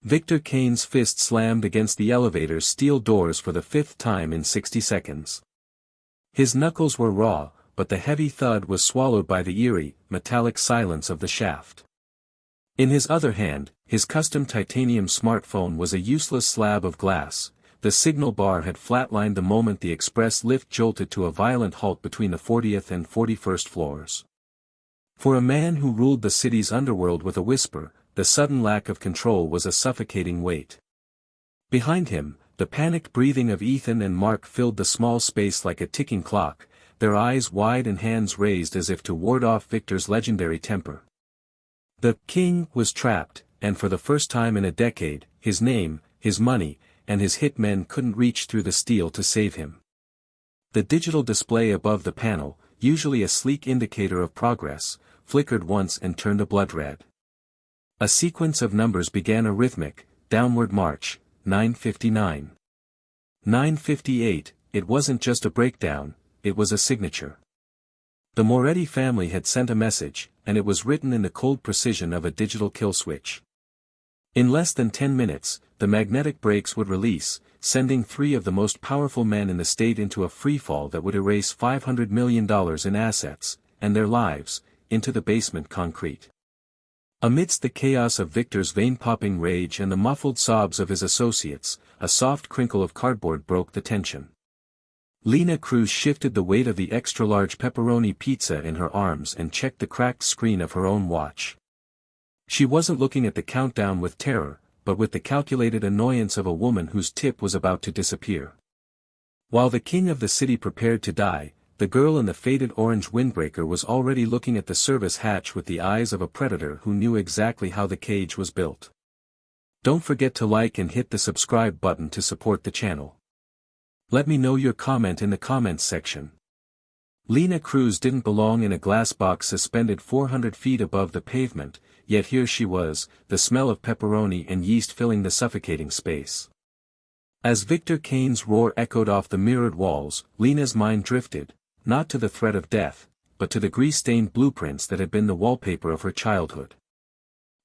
Victor Kane's fist slammed against the elevator's steel doors for the 5th time in 60 seconds. His knuckles were raw, but the heavy thud was swallowed by the eerie, metallic silence of the shaft. In his other hand, his custom titanium smartphone was a useless slab of glass. The signal bar had flatlined the moment the express lift jolted to a violent halt between the 40th and 41st floors. For a man who ruled the city's underworld with a whisper, the sudden lack of control was a suffocating weight. Behind him, the panicked breathing of Ethan and Mark filled the small space like a ticking clock, their eyes wide and hands raised as if to ward off Victor's legendary temper. The king was trapped, and for the first time in a decade, his name, his money, and his hitmen couldn't reach through the steel to save him. The digital display above the panel, usually a sleek indicator of progress, flickered once and turned a blood red. A sequence of numbers began a rhythmic, downward march. 9:59. 9:58, it wasn't just a breakdown, it was a signature. The Moretti family had sent a message, and it was written in the cold precision of a digital kill switch. In less than 10 minutes, the magnetic brakes would release, sending 3 of the most powerful men in the state into a freefall that would erase $500 million in assets, and their lives, into the basement concrete. Amidst the chaos of Victor's vein-popping rage and the muffled sobs of his associates, a soft crinkle of cardboard broke the tension. Lena Cruz shifted the weight of the extra-large pepperoni pizza in her arms and checked the cracked screen of her own watch. She wasn't looking at the countdown with terror, but with the calculated annoyance of a woman whose tip was about to disappear. While the king of the city prepared to die, the girl in the faded orange windbreaker was already looking at the service hatch with the eyes of a predator who knew exactly how the cage was built. Don't forget to like and hit the subscribe button to support the channel. Let me know your comment in the comments section. Lena Cruz didn't belong in a glass box suspended 400 feet above the pavement, yet here she was, the smell of pepperoni and yeast filling the suffocating space. As Victor Kane's roar echoed off the mirrored walls, Lena's mind drifted, not to the threat of death, but to the grease-stained blueprints that had been the wallpaper of her childhood.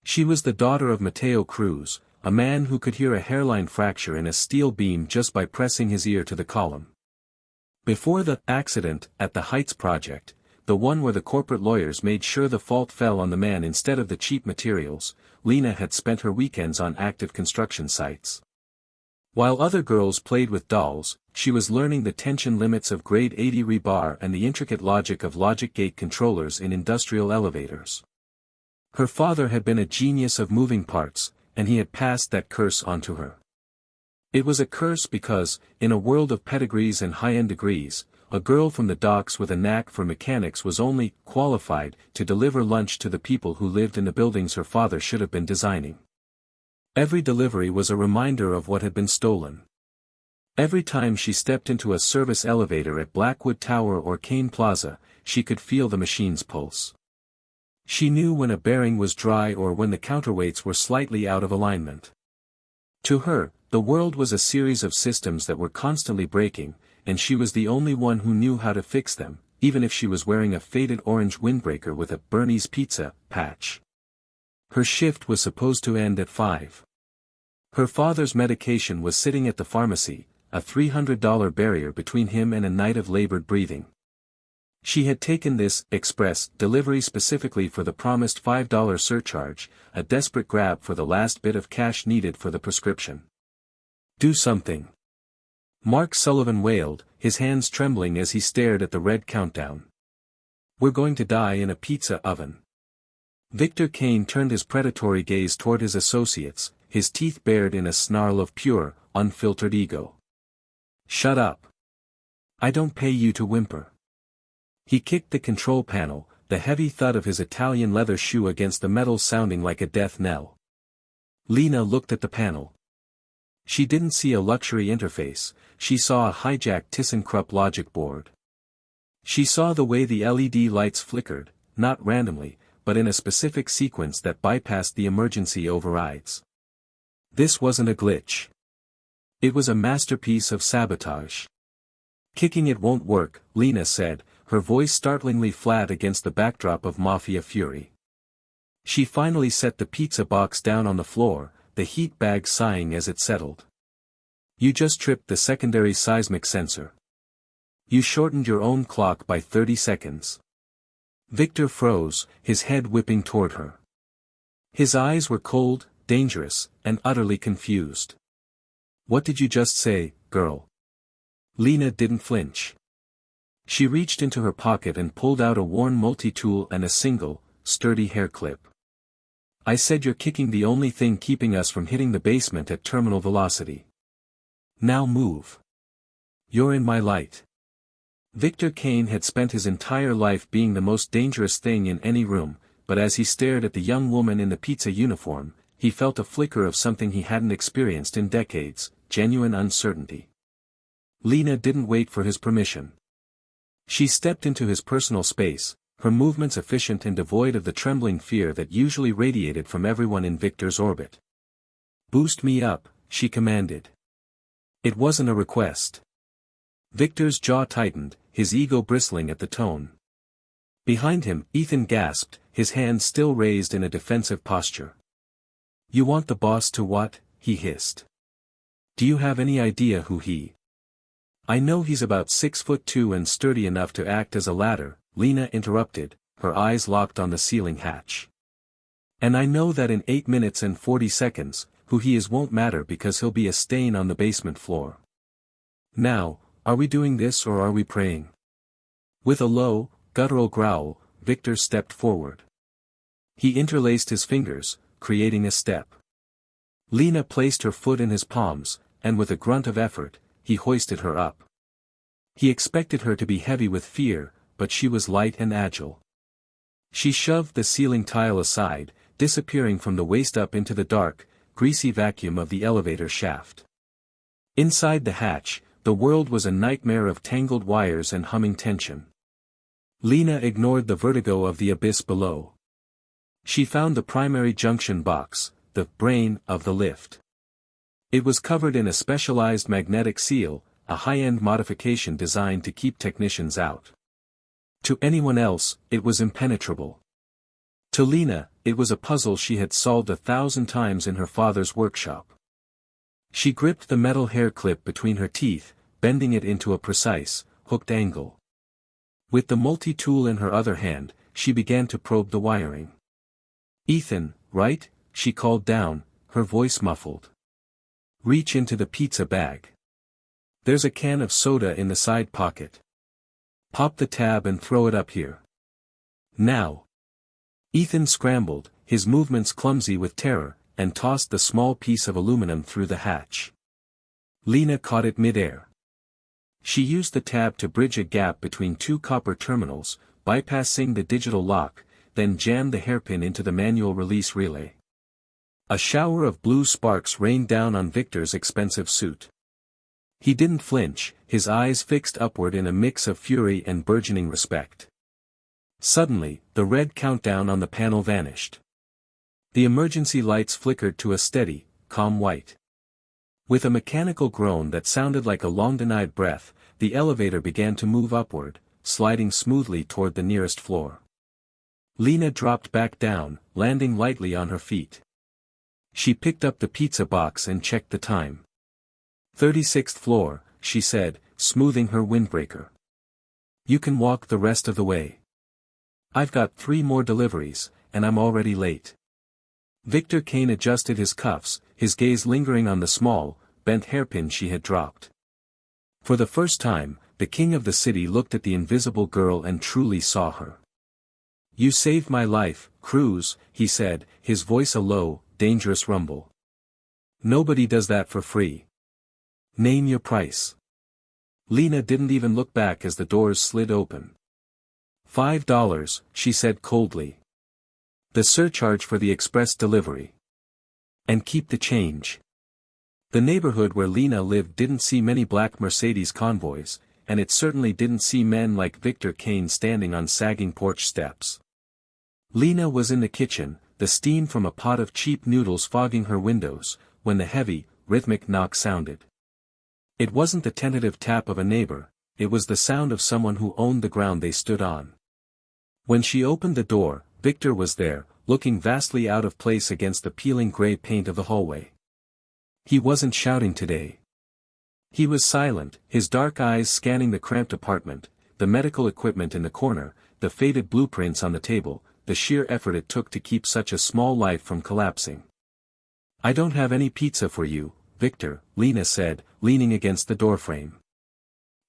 She was the daughter of Mateo Cruz, a man who could hear a hairline fracture in a steel beam just by pressing his ear to the column. Before the accident at the Heights project, the one where the corporate lawyers made sure the fault fell on the man instead of the cheap materials, Lena had spent her weekends on active construction sites. While other girls played with dolls, she was learning the tension limits of grade 80 rebar and the intricate logic of logic gate controllers in industrial elevators. Her father had been a genius of moving parts, and he had passed that curse on to her. It was a curse because, in a world of pedigrees and high-end degrees, a girl from the docks with a knack for mechanics was only qualified to deliver lunch to the people who lived in the buildings her father should have been designing. Every delivery was a reminder of what had been stolen. Every time she stepped into a service elevator at Blackwood Tower or Kane Plaza, she could feel the machine's pulse. She knew when a bearing was dry or when the counterweights were slightly out of alignment. To her, the world was a series of systems that were constantly breaking, and she was the only one who knew how to fix them, even if she was wearing a faded orange windbreaker with a Bernie's Pizza patch. Her shift was supposed to end at 5. Her father's medication was sitting at the pharmacy, a $300 barrier between him and a night of labored breathing. She had taken this express delivery specifically for the promised $5 surcharge, a desperate grab for the last bit of cash needed for the prescription. Do something. Mark Sullivan wailed, his hands trembling as he stared at the red countdown. We're going to die in a pizza oven. Victor Kane turned his predatory gaze toward his associates, his teeth bared in a snarl of pure, unfiltered ego. Shut up. I don't pay you to whimper. He kicked the control panel, the heavy thud of his Italian leather shoe against the metal sounding like a death knell. Lena looked at the panel. She didn't see a luxury interface, she saw a hijacked ThyssenKrupp logic board. She saw the way the LED lights flickered, not randomly, but in a specific sequence that bypassed the emergency overrides. This wasn't a glitch. It was a masterpiece of sabotage. Kicking it won't work, Lena said, her voice startlingly flat against the backdrop of Mafia fury. She finally set the pizza box down on the floor, the heat bag sighing as it settled. You just tripped the secondary seismic sensor. You shortened your own clock by 30 seconds. Victor froze, his head whipping toward her. His eyes were cold, dangerous, and utterly confused. What did you just say, girl? Lena didn't flinch. She reached into her pocket and pulled out a worn multi-tool and a single, sturdy hair clip. I said you're kicking the only thing keeping us from hitting the basement at terminal velocity. Now move. You're in my light. Victor Kane had spent his entire life being the most dangerous thing in any room, but as he stared at the young woman in the pizza uniform, he felt a flicker of something he hadn't experienced in decades, genuine uncertainty. Lena didn't wait for his permission. She stepped into his personal space, her movements efficient and devoid of the trembling fear that usually radiated from everyone in Victor's orbit. Boost me up, she commanded. It wasn't a request. Victor's jaw tightened, his ego bristling at the tone. Behind him, Ethan gasped, his hands still raised in a defensive posture. You want the boss to what? He hissed. Do you have any idea who he? I know he's about 6'2" and sturdy enough to act as a ladder, Lena interrupted, her eyes locked on the ceiling hatch. And I know that in 8 minutes and 40 seconds, who he is won't matter because he'll be a stain on the basement floor. Now, are we doing this or are we praying? With a low, guttural growl, Victor stepped forward. He interlaced his fingers, creating a step. Lena placed her foot in his palms, and with a grunt of effort, he hoisted her up. He expected her to be heavy with fear, but she was light and agile. She shoved the ceiling tile aside, disappearing from the waist up into the dark, greasy vacuum of the elevator shaft. Inside the hatch, the world was a nightmare of tangled wires and humming tension. Lena ignored the vertigo of the abyss below. She found the primary junction box, the brain of the lift. It was covered in a specialized magnetic seal, a high-end modification designed to keep technicians out. To anyone else, it was impenetrable. To Lena, it was a puzzle she had solved 1,000 times in her father's workshop. She gripped the metal hair clip between her teeth, bending it into a precise, hooked angle. With the multi-tool in her other hand, she began to probe the wiring. Ethan, right? She called down, her voice muffled. Reach into the pizza bag. There's a can of soda in the side pocket. Pop the tab and throw it up here. Now. Ethan scrambled, his movements clumsy with terror, and tossed the small piece of aluminum through the hatch. Lena caught it mid-air. She used the tab to bridge a gap between two copper terminals, bypassing the digital lock, then jammed the hairpin into the manual release relay. A shower of blue sparks rained down on Victor's expensive suit. He didn't flinch, his eyes fixed upward in a mix of fury and burgeoning respect. Suddenly, the red countdown on the panel vanished. The emergency lights flickered to a steady, calm white. With a mechanical groan that sounded like a long-denied breath, the elevator began to move upward, sliding smoothly toward the nearest floor. Lena dropped back down, landing lightly on her feet. She picked up the pizza box and checked the time. 36th floor, she said, smoothing her windbreaker. You can walk the rest of the way. I've got 3 more deliveries, and I'm already late. Victor Kane adjusted his cuffs, his gaze lingering on the small, bent hairpin she had dropped. For the first time, the king of the city looked at the invisible girl and truly saw her. You saved my life, Cruz, he said, his voice a low, dangerous rumble. Nobody does that for free. Name your price. Lena didn't even look back as the doors slid open. $5, she said coldly. The surcharge for the express delivery. And keep the change. The neighborhood where Lena lived didn't see many black Mercedes convoys, and it certainly didn't see men like Victor Kane standing on sagging porch steps. Lena was in the kitchen, the steam from a pot of cheap noodles fogging her windows, when the heavy, rhythmic knock sounded. It wasn't the tentative tap of a neighbor, it was the sound of someone who owned the ground they stood on. When she opened the door, Victor was there, looking vastly out of place against the peeling gray paint of the hallway. He wasn't shouting today. He was silent, his dark eyes scanning the cramped apartment, the medical equipment in the corner, the faded blueprints on the table, the sheer effort it took to keep such a small life from collapsing. "I don't have any pizza for you, Victor," Lena said, leaning against the doorframe.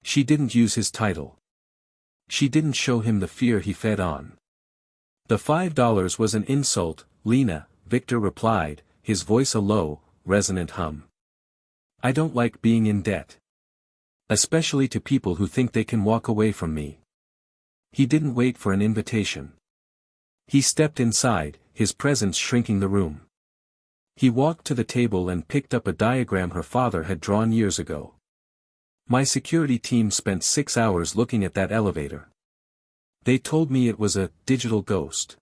She didn't use his title. She didn't show him the fear he fed on. "The $5 was an insult, Lena," Victor replied, his voice a low, resonant hum. "I don't like being in debt. Especially to people who think they can walk away from me." He didn't wait for an invitation. He stepped inside, his presence shrinking the room. He walked to the table and picked up a diagram her father had drawn years ago. "My security team spent 6 hours looking at that elevator. They told me it was a digital ghost.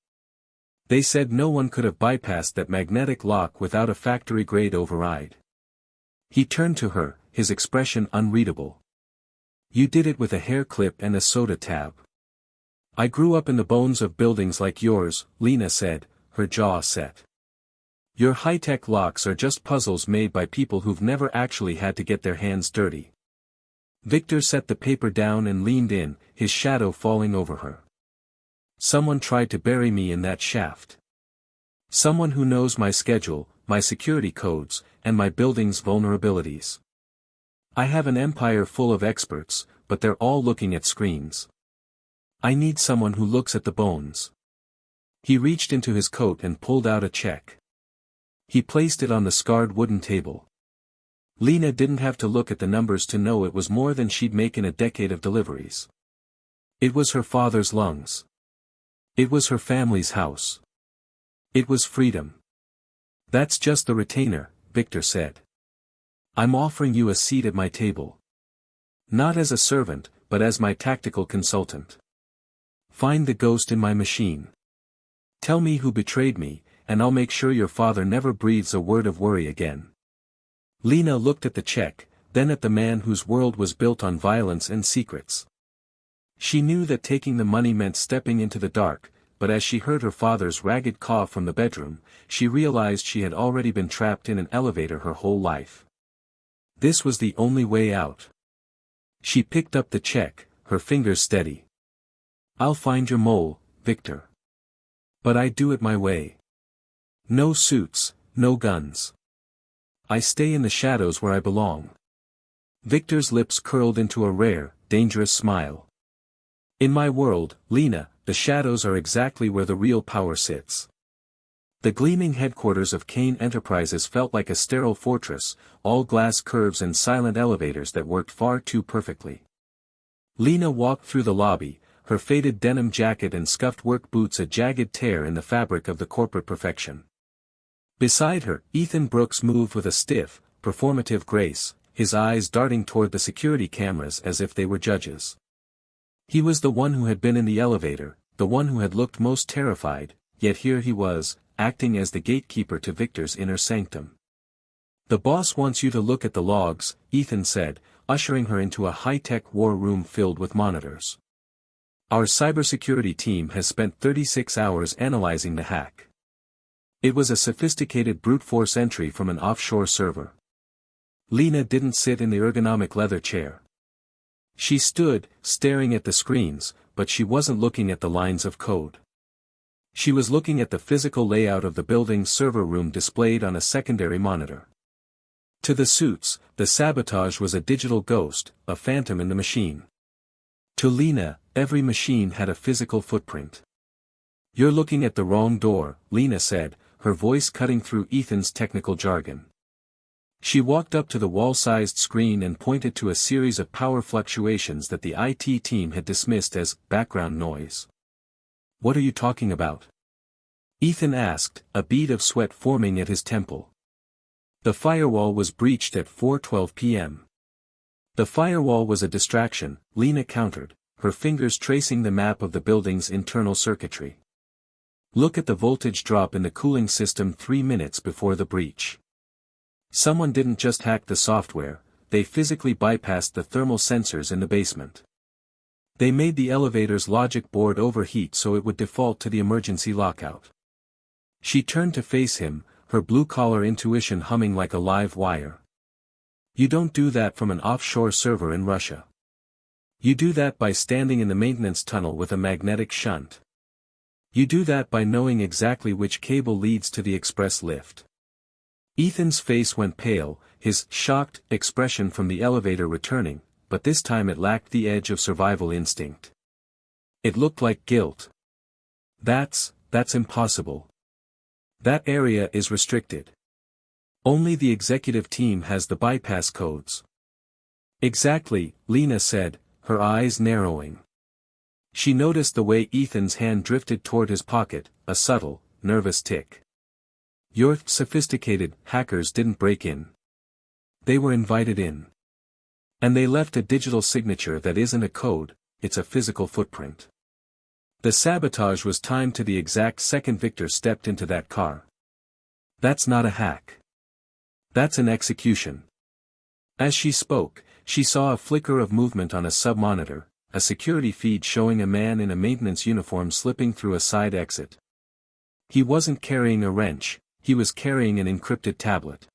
They said no one could have bypassed that magnetic lock without a factory-grade override." He turned to her, his expression unreadable. "You did it with a hair clip and a soda tab." "I grew up in the bones of buildings like yours," Lena said, her jaw set. "Your high-tech locks are just puzzles made by people who've never actually had to get their hands dirty." Victor set the paper down and leaned in, his shadow falling over her. "Someone tried to bury me in that shaft. Someone who knows my schedule, my security codes, and my building's vulnerabilities. I have an empire full of experts, but they're all looking at screens. I need someone who looks at the bones." He reached into his coat and pulled out a check. He placed it on the scarred wooden table. Lena didn't have to look at the numbers to know it was more than she'd make in a decade of deliveries. It was her father's lungs. It was her family's house. It was freedom. "That's just the retainer," Victor said. "I'm offering you a seat at my table. Not as a servant, but as my tactical consultant. Find the ghost in my machine. Tell me who betrayed me, and I'll make sure your father never breathes a word of worry again." Lena looked at the check, then at the man whose world was built on violence and secrets. She knew that taking the money meant stepping into the dark, but as she heard her father's ragged cough from the bedroom, she realized she had already been trapped in an elevator her whole life. This was the only way out. She picked up the check, her fingers steady. "I'll find your mole, Victor. But I do it my way. No suits, no guns. I stay in the shadows where I belong." Victor's lips curled into a rare, dangerous smile. "In my world, Lena, the shadows are exactly where the real power sits." The gleaming headquarters of Kane Enterprises felt like a sterile fortress, all glass curves and silent elevators that worked far too perfectly. Lena walked through the lobby, her faded denim jacket and scuffed work boots a jagged tear in the fabric of the corporate perfection. Beside her, Ethan Brooks moved with a stiff, performative grace, his eyes darting toward the security cameras as if they were judges. He was the one who had been in the elevator, the one who had looked most terrified, yet here he was, acting as the gatekeeper to Victor's inner sanctum. "The boss wants you to look at the logs," Ethan said, ushering her into a high-tech war room filled with monitors. "Our cybersecurity team has spent 36 hours analyzing the hack. It was a sophisticated brute force entry from an offshore server." Lena didn't sit in the ergonomic leather chair. She stood, staring at the screens, but she wasn't looking at the lines of code. She was looking at the physical layout of the building's server room displayed on a secondary monitor. To the suits, the sabotage was a digital ghost, a phantom in the machine. To Lena, every machine had a physical footprint. "You're looking at the wrong door," Lena said, her voice cutting through Ethan's technical jargon. She walked up to the wall-sized screen and pointed to a series of power fluctuations that the IT team had dismissed as background noise. "What are you talking about?" Ethan asked, a bead of sweat forming at his temple. "The firewall was breached at 4:12 p.m. "The firewall was a distraction," Lena countered, her fingers tracing the map of the building's internal circuitry. "Look at the voltage drop in the cooling system 3 minutes before the breach. Someone didn't just hack the software, they physically bypassed the thermal sensors in the basement. They made the elevator's logic board overheat so it would default to the emergency lockout. She turned to face him, her blue-collar intuition humming like a live wire. You don't do that from an offshore server in Russia. You do that by standing in the maintenance tunnel with a magnetic shunt. You do that by knowing exactly which cable leads to the express lift. Ethan's face went pale, his shocked expression from the elevator returning, but this time it lacked the edge of survival instinct. It looked like guilt. That's impossible. That area is restricted. Only the executive team has the bypass codes. Exactly, Lena said, her eyes narrowing. She noticed the way Ethan's hand drifted toward his pocket, a subtle, nervous tick. Your sophisticated hackers didn't break in. They were invited in. And they left a digital signature that isn't a code, it's a physical footprint. The sabotage was timed to the exact second Victor stepped into that car. That's not a hack. That's an execution. As she spoke, she saw a flicker of movement on a sub-monitor, a security feed showing a man in a maintenance uniform slipping through a side exit. He wasn't carrying a wrench, he was carrying an encrypted tablet.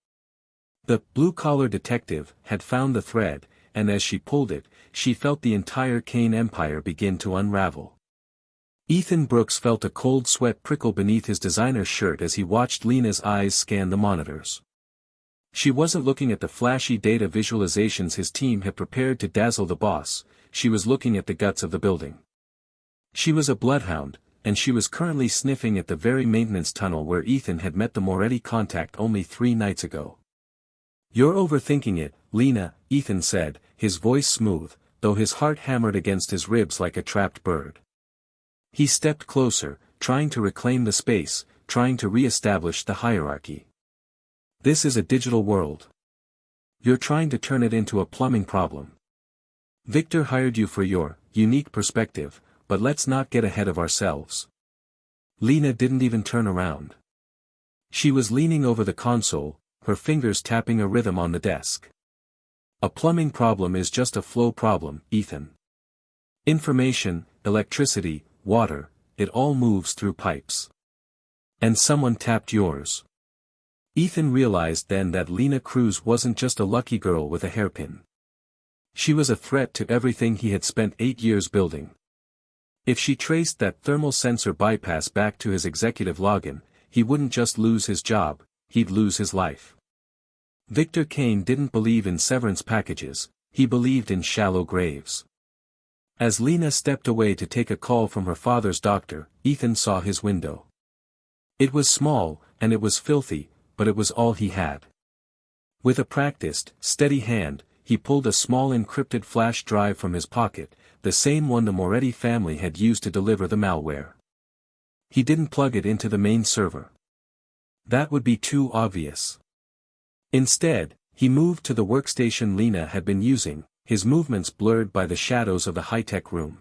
The blue-collar detective had found the thread, and as she pulled it, she felt the entire Kane empire begin to unravel. Ethan Brooks felt a cold sweat prickle beneath his designer shirt as he watched Lena's eyes scan the monitors. She wasn't looking at the flashy data visualizations his team had prepared to dazzle the boss, she was looking at the guts of the building. She was a bloodhound, and she was currently sniffing at the very maintenance tunnel where Ethan had met the Moretti contact only 3 nights ago. You're overthinking it, Lena, Ethan said, his voice smooth, though his heart hammered against his ribs like a trapped bird. He stepped closer, trying to reclaim the space, trying to re-establish the hierarchy. This is a digital world. You're trying to turn it into a plumbing problem. Victor hired you for your unique perspective, but let's not get ahead of ourselves. Lena didn't even turn around. She was leaning over the console, her fingers tapping a rhythm on the desk. A plumbing problem is just a flow problem, Ethan. Information, electricity, water, it all moves through pipes. And someone tapped yours. Ethan realized then that Lena Cruz wasn't just a lucky girl with a hairpin. She was a threat to everything he had spent 8 years building. If she traced that thermal sensor bypass back to his executive login, he wouldn't just lose his job, he'd lose his life. Victor Kane didn't believe in severance packages, he believed in shallow graves. As Lena stepped away to take a call from her father's doctor, Ethan saw his window. It was small, and it was filthy, but it was all he had. With a practiced, steady hand, he pulled a small encrypted flash drive from his pocket, the same one the Moretti family had used to deliver the malware. He didn't plug it into the main server. That would be too obvious. Instead, he moved to the workstation Lena had been using, his movements blurred by the shadows of the high-tech room.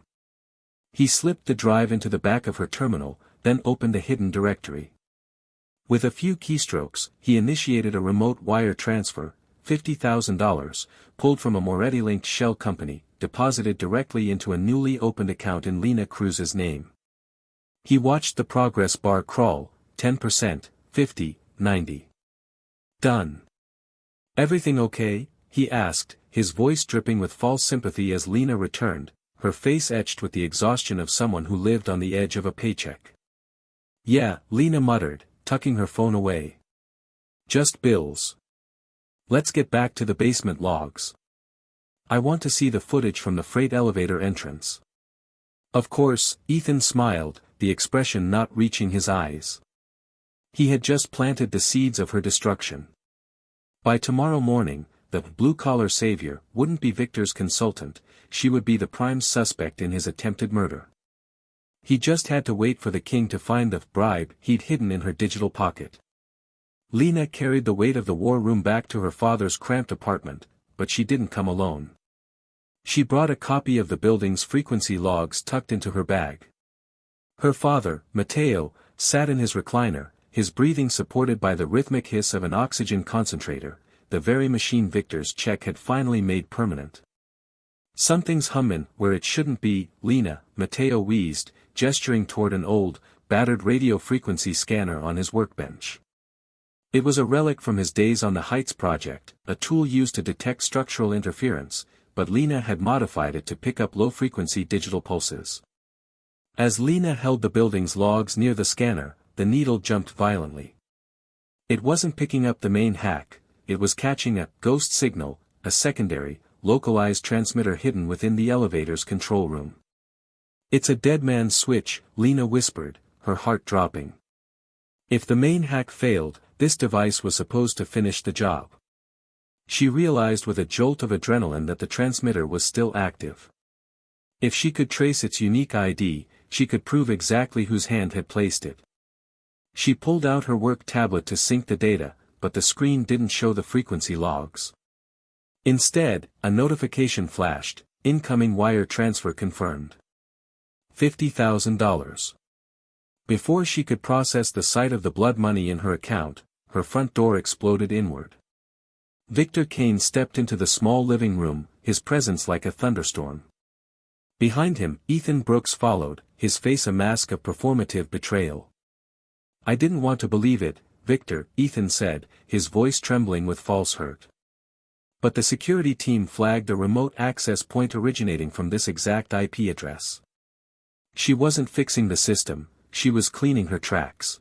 He slipped the drive into the back of her terminal, then opened a hidden directory. With a few keystrokes, he initiated a remote wire transfer, $50,000, pulled from a Moretti-linked shell company, deposited directly into a newly opened account in Lena Cruz's name. He watched the progress bar crawl, 10%, 50, 90. Done. Everything okay? He asked, his voice dripping with false sympathy as Lena returned, her face etched with the exhaustion of someone who lived on the edge of a paycheck. Yeah, Lena muttered, tucking her phone away. Just bills. Let's get back to the basement logs. I want to see the footage from the freight elevator entrance. Of course, Ethan smiled, the expression not reaching his eyes. He had just planted the seeds of her destruction. By tomorrow morning, the blue-collar savior wouldn't be Victor's consultant, she would be the prime suspect in his attempted murder. He just had to wait for the king to find the bribe he'd hidden in her digital pocket. Lena carried the weight of the war room back to her father's cramped apartment, but she didn't come alone. She brought a copy of the building's frequency logs tucked into her bag. Her father, Mateo, sat in his recliner, his breathing supported by the rhythmic hiss of an oxygen concentrator, the very machine Victor's check had finally made permanent. Something's hummin' where it shouldn't be, Lena, Mateo wheezed, gesturing toward an old, battered radio frequency scanner on his workbench. It was a relic from his days on the Heights project, a tool used to detect structural interference, but Lena had modified it to pick up low-frequency digital pulses. As Lena held the building's logs near the scanner, the needle jumped violently. It wasn't picking up the main hack, it was catching a ghost signal, a secondary, localized transmitter hidden within the elevator's control room. "It's a dead man's switch," Lena whispered, her heart dropping. If the main hack failed, this device was supposed to finish the job. She realized with a jolt of adrenaline that the transmitter was still active. If she could trace its unique ID, she could prove exactly whose hand had placed it. She pulled out her work tablet to sync the data, but the screen didn't show the frequency logs. Instead, a notification flashed, "Incoming wire transfer confirmed. $50,000. Before she could process the sight of the blood money in her account, her front door exploded inward. Victor Kane stepped into the small living room, his presence like a thunderstorm. Behind him, Ethan Brooks followed, his face a mask of performative betrayal. "I didn't want to believe it, Victor," Ethan said, his voice trembling with false hurt. But the security team flagged a remote access point originating from this exact IP address. She wasn't fixing the system, she was cleaning her tracks.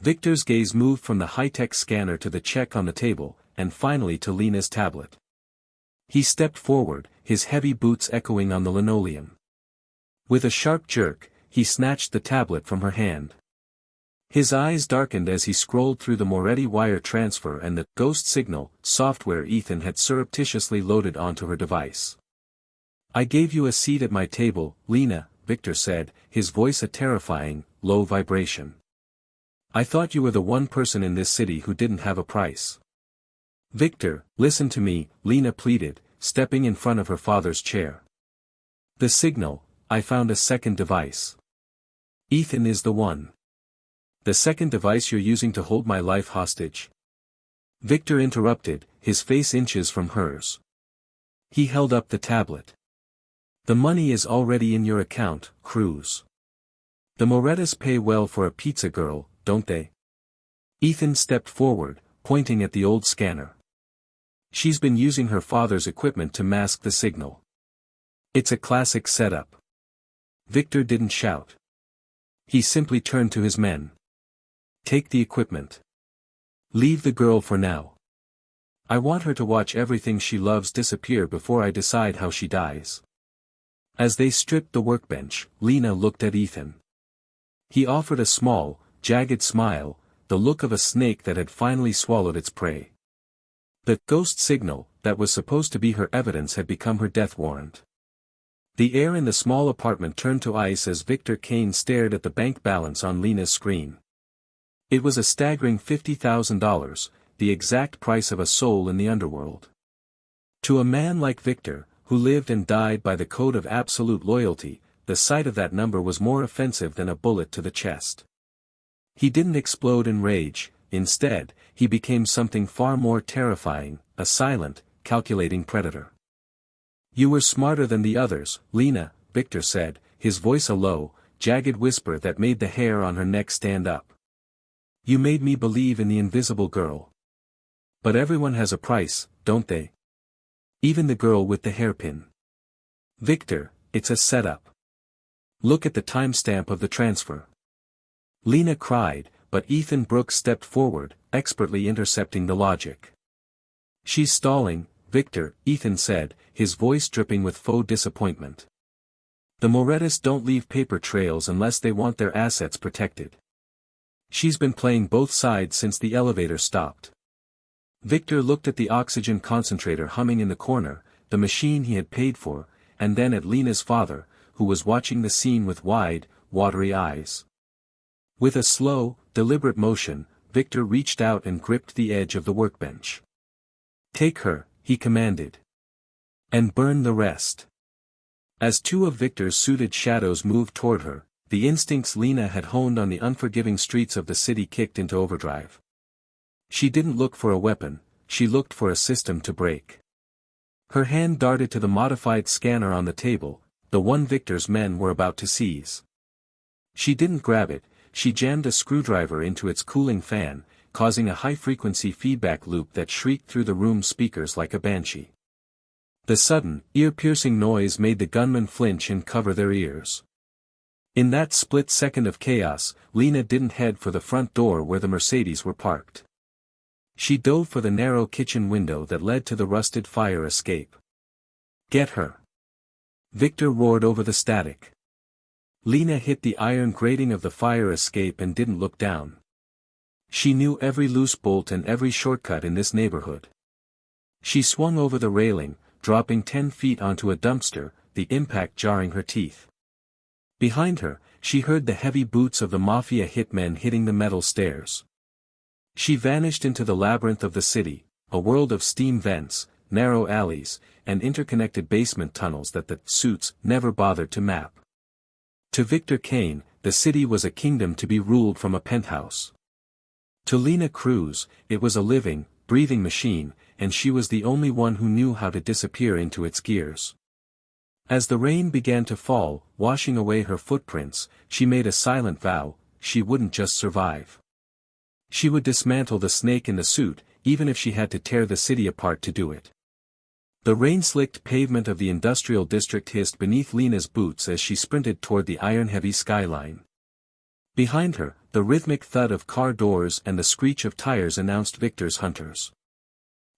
Victor's gaze moved from the high-tech scanner to the check on the table, and finally to Lena's tablet. He stepped forward, his heavy boots echoing on the linoleum. With a sharp jerk, he snatched the tablet from her hand. His eyes darkened as he scrolled through the Moretti wire transfer and the ghost signal software Ethan had surreptitiously loaded onto her device. "I gave you a seat at my table, Lena," Victor said, his voice a terrifying, low vibration. "I thought you were the one person in this city who didn't have a price." "Victor, listen to me," Lena pleaded, stepping in front of her father's chair. "The signal, I found a second device. Ethan is the one. The second device you're using to hold my life hostage." Victor interrupted, his face inches from hers. He held up the tablet. "The money is already in your account, Cruz. The Morettis pay well for a pizza girl, don't they?" Ethan stepped forward, pointing at the old scanner. "She's been using her father's equipment to mask the signal. It's a classic setup." Victor didn't shout. He simply turned to his men. "Take the equipment. Leave the girl for now. I want her to watch everything she loves disappear before I decide how she dies." As they stripped the workbench, Lena looked at Ethan. He offered a small, jagged smile, the look of a snake that had finally swallowed its prey. The ghost signal, that was supposed to be her evidence, had become her death warrant. The air in the small apartment turned to ice as Victor Kane stared at the bank balance on Lena's screen. It was a staggering $50,000, the exact price of a soul in the underworld. To a man like Victor, who lived and died by the code of absolute loyalty, the sight of that number was more offensive than a bullet to the chest. He didn't explode in rage, instead, he became something far more terrifying, a silent, calculating predator. "You were smarter than the others, Lena," Victor said, his voice a low, jagged whisper that made the hair on her neck stand up. "You made me believe in the invisible girl. But everyone has a price, don't they? Even the girl with the hairpin. Victor, it's a setup. Look at the timestamp of the transfer." Lena cried, but Ethan Brooks stepped forward, expertly intercepting the logic. "She's stalling, Victor," Ethan said, his voice dripping with faux disappointment. "The Morettis don't leave paper trails unless they want their assets protected. She's been playing both sides since the elevator stopped." Victor looked at the oxygen concentrator humming in the corner, the machine he had paid for, and then at Lena's father, who was watching the scene with wide, watery eyes. With a slow, deliberate motion, Victor reached out and gripped the edge of the workbench. "Take her," he commanded. "And burn the rest." As two of Victor's suited shadows moved toward her, the instincts Lena had honed on the unforgiving streets of the city kicked into overdrive. She didn't look for a weapon, she looked for a system to break. Her hand darted to the modified scanner on the table, the one Victor's men were about to seize. She didn't grab it, she jammed a screwdriver into its cooling fan, causing a high-frequency feedback loop that shrieked through the room's speakers like a banshee. The sudden, ear-piercing noise made the gunmen flinch and cover their ears. In that split second of chaos, Lena didn't head for the front door where the Mercedes were parked. She dove for the narrow kitchen window that led to the rusted fire escape. "Get her!" Victor roared over the static. Lena hit the iron grating of the fire escape and didn't look down. She knew every loose bolt and every shortcut in this neighborhood. She swung over the railing, dropping 10 feet onto a dumpster, the impact jarring her teeth. Behind her, she heard the heavy boots of the Mafia hitmen hitting the metal stairs. She vanished into the labyrinth of the city, a world of steam vents, narrow alleys, and interconnected basement tunnels that the suits never bothered to map. To Victor Kane, the city was a kingdom to be ruled from a penthouse. To Lena Cruz, it was a living, breathing machine, and she was the only one who knew how to disappear into its gears. As the rain began to fall, washing away her footprints, she made a silent vow: she wouldn't just survive. She would dismantle the snake in the suit, even if she had to tear the city apart to do it. The rain-slicked pavement of the industrial district hissed beneath Lena's boots as she sprinted toward the iron-heavy skyline. Behind her, the rhythmic thud of car doors and the screech of tires announced Victor's hunters.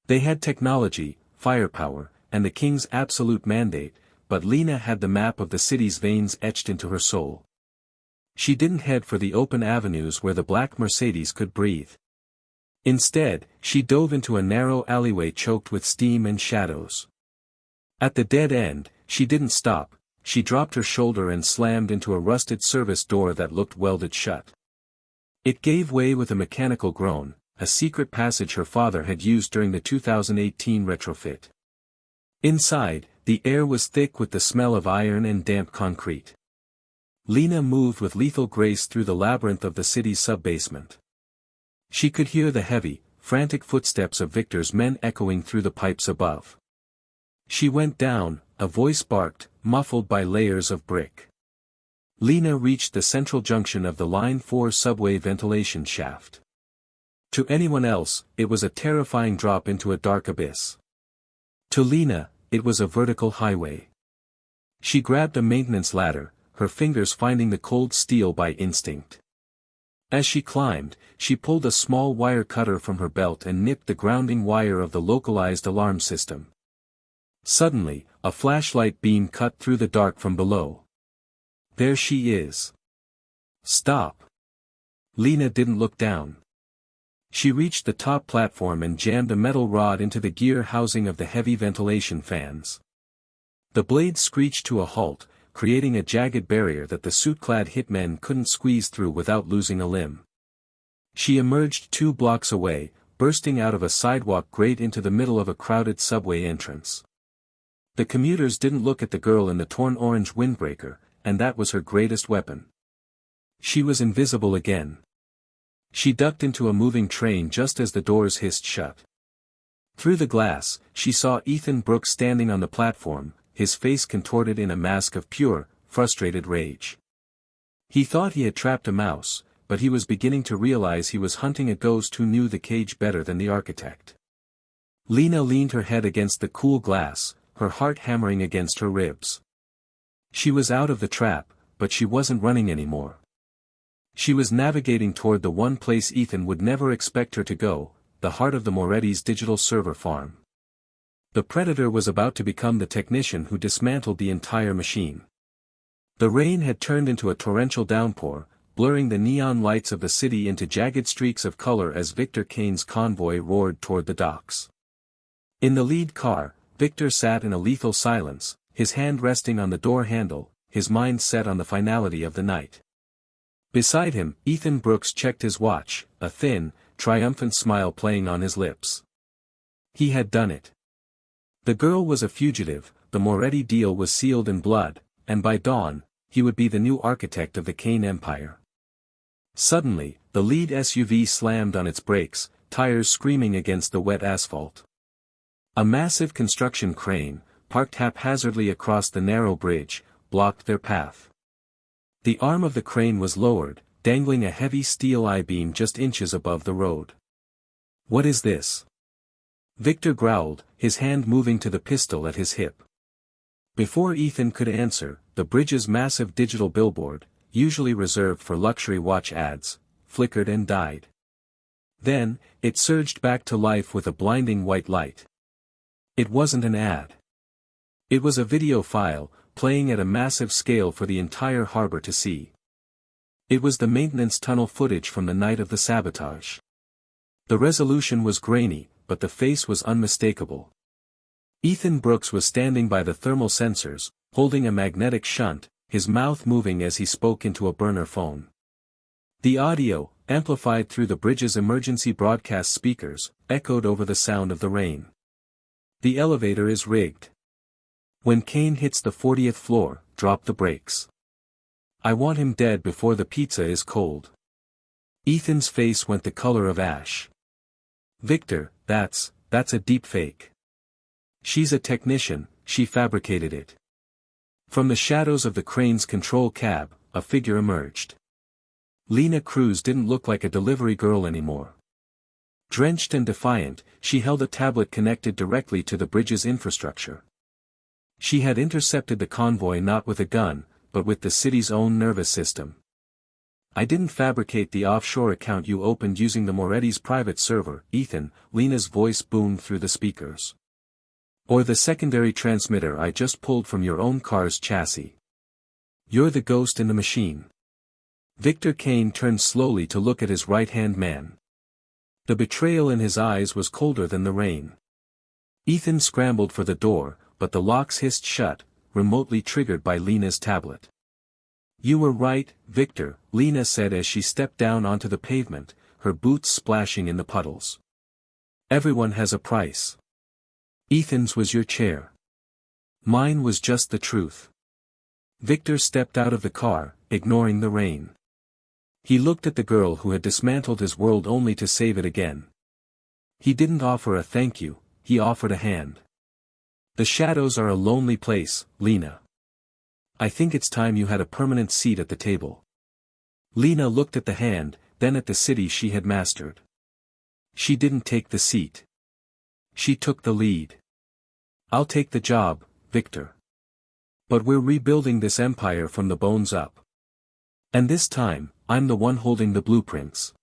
They had technology, firepower, and the king's absolute mandate, but Lena had the map of the city's veins etched into her soul. She didn't head for the open avenues where the black Mercedes could breathe. Instead, she dove into a narrow alleyway choked with steam and shadows. At the dead end, she didn't stop. She dropped her shoulder and slammed into a rusted service door that looked welded shut. It gave way with a mechanical groan, a secret passage her father had used during the 2018 retrofit. Inside, the air was thick with the smell of iron and damp concrete. Lena moved with lethal grace through the labyrinth of the city's sub-basement. She could hear the heavy, frantic footsteps of Victor's men echoing through the pipes above. She went down, a voice barked, muffled by layers of brick. Lena reached the central junction of the Line 4 subway ventilation shaft. To anyone else, it was a terrifying drop into a dark abyss. To Lena, it was a vertical highway. She grabbed a maintenance ladder, her fingers finding the cold steel by instinct. As she climbed, she pulled a small wire cutter from her belt and nipped the grounding wire of the localized alarm system. Suddenly, a flashlight beam cut through the dark from below. "There she is." "Stop." Lena didn't look down. She reached the top platform and jammed a metal rod into the gear housing of the heavy ventilation fans. The blade screeched to a halt, creating a jagged barrier that the suit-clad hitmen couldn't squeeze through without losing a limb. She emerged 2 blocks away, bursting out of a sidewalk grate into the middle of a crowded subway entrance. The commuters didn't look at the girl in the torn orange windbreaker, and that was her greatest weapon. She was invisible again. She ducked into a moving train just as the doors hissed shut. Through the glass, she saw Ethan Brooks standing on the platform, his face contorted in a mask of pure, frustrated rage. He thought he had trapped a mouse, but he was beginning to realize he was hunting a ghost who knew the cage better than the architect. Lena leaned her head against the cool glass, her heart hammering against her ribs. She was out of the trap, but she wasn't running anymore. She was navigating toward the one place Ethan would never expect her to go, the heart of the Moretti's digital server farm. The Predator was about to become the technician who dismantled the entire machine. The rain had turned into a torrential downpour, blurring the neon lights of the city into jagged streaks of color as Victor Kane's convoy roared toward the docks. In the lead car, Victor sat in a lethal silence, his hand resting on the door handle, his mind set on the finality of the night. Beside him, Ethan Brooks checked his watch, a thin, triumphant smile playing on his lips. He had done it. The girl was a fugitive, the Moretti deal was sealed in blood, and by dawn, he would be the new architect of the Kane Empire. Suddenly, the lead SUV slammed on its brakes, tires screaming against the wet asphalt. A massive construction crane, parked haphazardly across the narrow bridge, blocked their path. The arm of the crane was lowered, dangling a heavy steel I-beam just inches above the road. "What is this?" Victor growled, his hand moving to the pistol at his hip. Before Ethan could answer, the bridge's massive digital billboard, usually reserved for luxury watch ads, flickered and died. Then, it surged back to life with a blinding white light. It wasn't an ad. It was a video file, playing at a massive scale for the entire harbor to see. It was the maintenance tunnel footage from the night of the sabotage. The resolution was grainy, but the face was unmistakable. Ethan Brooks was standing by the thermal sensors, holding a magnetic shunt, his mouth moving as he spoke into a burner phone. The audio, amplified through the bridge's emergency broadcast speakers, echoed over the sound of the rain. "The elevator is rigged. When Kane hits the 40th floor, drop the brakes. I want him dead before the pizza is cold." Ethan's face went the color of ash. "Victor, that's a deep fake. She's a technician, she fabricated it." From the shadows of the crane's control cab, a figure emerged. Lena Cruz didn't look like a delivery girl anymore. Drenched and defiant, she held a tablet connected directly to the bridge's infrastructure. She had intercepted the convoy not with a gun, but with the city's own nervous system. "I didn't fabricate the offshore account you opened using the Moretti's private server, Ethan," Lena's voice boomed through the speakers. "Or the secondary transmitter I just pulled from your own car's chassis. You're the ghost in the machine." Victor Kane turned slowly to look at his right-hand man. The betrayal in his eyes was colder than the rain. Ethan scrambled for the door, but the locks hissed shut, remotely triggered by Lena's tablet. "You were right, Victor," Lena said as she stepped down onto the pavement, her boots splashing in the puddles. "Everyone has a price. Ethan's was your chair. Mine was just the truth." Victor stepped out of the car, ignoring the rain. He looked at the girl who had dismantled his world only to save it again. He didn't offer a thank you, he offered a hand. "The shadows are a lonely place, Lena. I think it's time you had a permanent seat at the table." Lena looked at the hand, then at the city she had mastered. She didn't take the seat. She took the lead. "I'll take the job, Victor. But we're rebuilding this empire from the bones up. And this time, I'm the one holding the blueprints."